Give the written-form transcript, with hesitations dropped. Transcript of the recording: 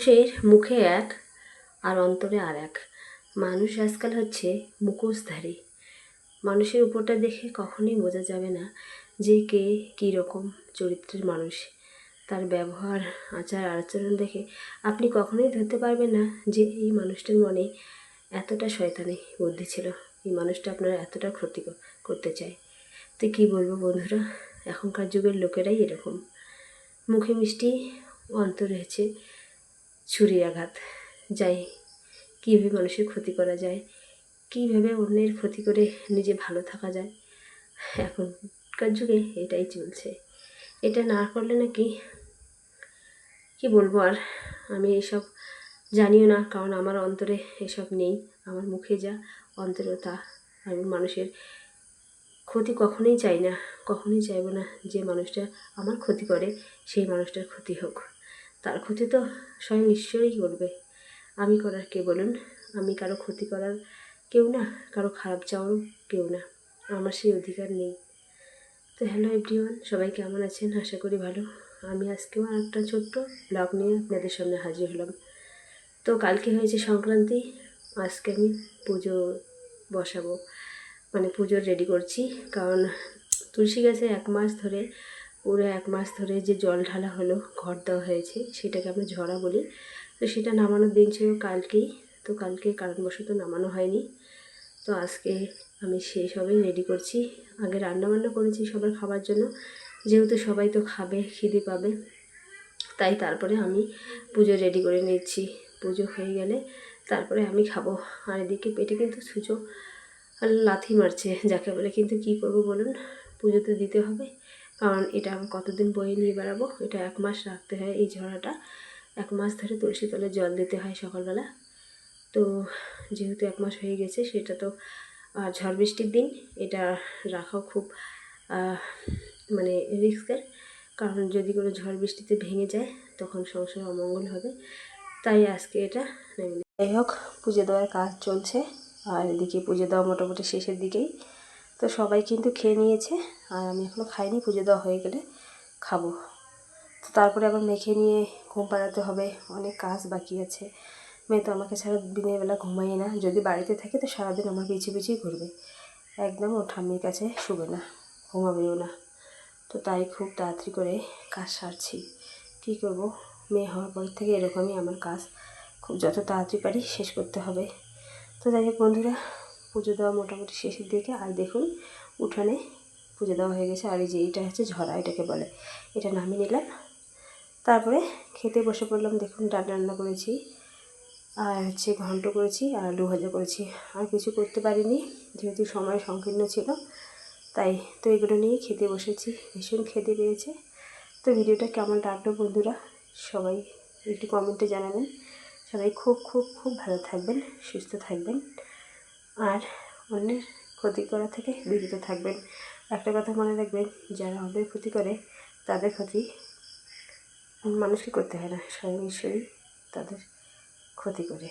মানুষের মুখে এক আর অন্তরে আর এক। মানুষ আজকাল হচ্ছে মুখোশধারী। মানুষের উপরটা দেখে কখনোই বোঝা যাবে না যে কে কী রকম চরিত্রের মানুষ। তার ব্যবহার, আচার আচরণ দেখে আপনি কখনোই ধরতে পারবেন না যে এই মানুষটার মনে এতটা শয়তানি বুদ্ধি ছিল, এই মানুষটা আপনার এতটা ক্ষতি করতে চায়। তো কী বলবো বন্ধুরা, এখনকার যুগের লোকেরাই এরকম। মুখে মিষ্টি, অন্তরে হচ্ছে ছুরির আঘাত। যাই কীভাবে মানুষের ক্ষতি করা যায়, কীভাবে অন্যের ক্ষতি করে নিজে ভালো থাকা যায়, এখনকার যুগে এটাই চলছে। এটা না করলে নাকি কি বলবো আর, আমি এসব জানিও না, কারণ আমার অন্তরে এসব নেই। আমার মুখে যা, অন্তরে তা। আমি মানুষের ক্ষতি কখনোই চাই না, কখনোই চাইব না যে মানুষটা আমার ক্ষতি করে সেই মানুষটার ক্ষতি হোক। তার ক্ষতি তো স্বয়ং ঈশ্বরই করবে, আমি করার কে বলুন? আমি কারো ক্ষতি করার কেউ না, কারো খারাপ চাওয়ারও কেউ না, আমার সেই অধিকার নেই। তো হ্যালো এভরিওয়ান, সবাই কেমন আছেন? আশা করি ভালো। আমি আজকেও একটা ছোট্ট ব্লগ নিয়ে আপনাদের সামনে হাজির হলাম। তো কালকে হয়েছে সংক্রান্তি, আজকে আমি পুজো বসাবো, মানে পুজোর রেডি করছি। কারণ তুলসী গাছে পুরো এক মাস ধরে যে জল ঢালা হলো, ঘর দেওয়া হয়েছে, সেটাকে আমরা ঝরা বলি। তো সেটা নামানোর দিন ছিল কালকেই, তো কালকে কারণবশত নামানো হয়নি। তো আজকে আমি সেই সবই রেডি করছি। আগে রান্নাবান্না করেছি সবার খাবার জন্য, যেহেতু সবাই তো খাবে, খিদে পাবে, তাই তারপরে আমি পুজো রেডি করে নিচ্ছি। পুজো হয়ে গেলে তারপরে আমি খাবো। আর এদিকে পেটে কিন্তু সূচো লাথি মারছে যাকে বলে, কিন্তু কি করব বলুন, পুজো তো দিতে হবে। কারণ এটা আমি কতদিন বয়ে নিয়ে বেড়াবো, এটা 1 মাস রাখতে হয়। এই ঝরাটা 1 মাস ধরে তুলসী তলে জল দিতে হয় সকালবেলা। তো যেহেতু 1 মাস হয়ে গেছে, সেটা তো ঝড় বৃষ্টির দিন, এটা রাখাও খুব মানে রিস্কের। কারণ যদি কোনো ঝড় বৃষ্টিতে ভেঙে যায় তখন সংসারে অমঙ্গল হবে, তাই আজকে এটা নেই। যাই হোক, পুজো দেওয়ার কাজ চলছে। আর এদিকে পুজো দেওয়া মোটামুটি শেষের দিকেই। তো সবাই কিন্তু খেয়ে নিয়েছে, আর আমি এখনও খাইনি। পুজো দেওয়া হয়ে গেলে খাবো। তো তারপরে আবার মেখে নিয়ে ঘুম পাড়াতে হবে, অনেক কাজ বাকি আছে। মেয়ে তো আমাকে ছাড়া দিনের বেলা ঘুমাই না, যদি বাড়িতে থাকে তো সারাদিন আমার পিছিয়ে পিছিয়ে ঘুরবে, একদম ও ঠাম্মির কাছে শুবে না, ঘুমাবেও না। তো তাই খুব তাড়াতাড়ি করে কাজ সারছি। কী করব, মেয়ে হওয়ার পর থেকে এরকমই আমার কাজ, খুব যত তাড়াতাড়ি পারি শেষ করতে হবে। তো যাই হোক বন্ধুরা, পুজো দেওয়া মোটামুটি শেষের দিকে। আর দেখুন, উঠানে পুজো দেওয়া হয়ে গেছে। আর এই যে এটা হচ্ছে ঝরা, এটাকে বলে, এটা নামিয়ে নিলাম। তারপরে খেতে বসে পড়লাম। দেখুন, ডাল রান্না করেছি, আর হচ্ছে ঘন্ট করেছি, আর আলু ভাজা করেছি। আর কিছু করতে পারিনি, যেহেতু সময় সংকীর্ণ ছিল, তাই তো এগুলো নিয়ে খেতে বসেছি। ভীষণ খেতে পেয়েছে। তো ভিডিওটা কেমন লাগলো বন্ধুরা, সবাই একটু কমেন্টে জানাবেন। সবাই খুব খুব খুব ভালো থাকবেন, সুস্থ থাকবেন, আর অন্যের ক্ষতি করা থেকে বিরত থাকবেন। একটা কথা মনে রাখবেন, যারা অন্যের ক্ষতি করে তাদের ক্ষতি মানুষকে করতে হয় না, স্বয়ং ঈশ্বরই তাদের ক্ষতি করে।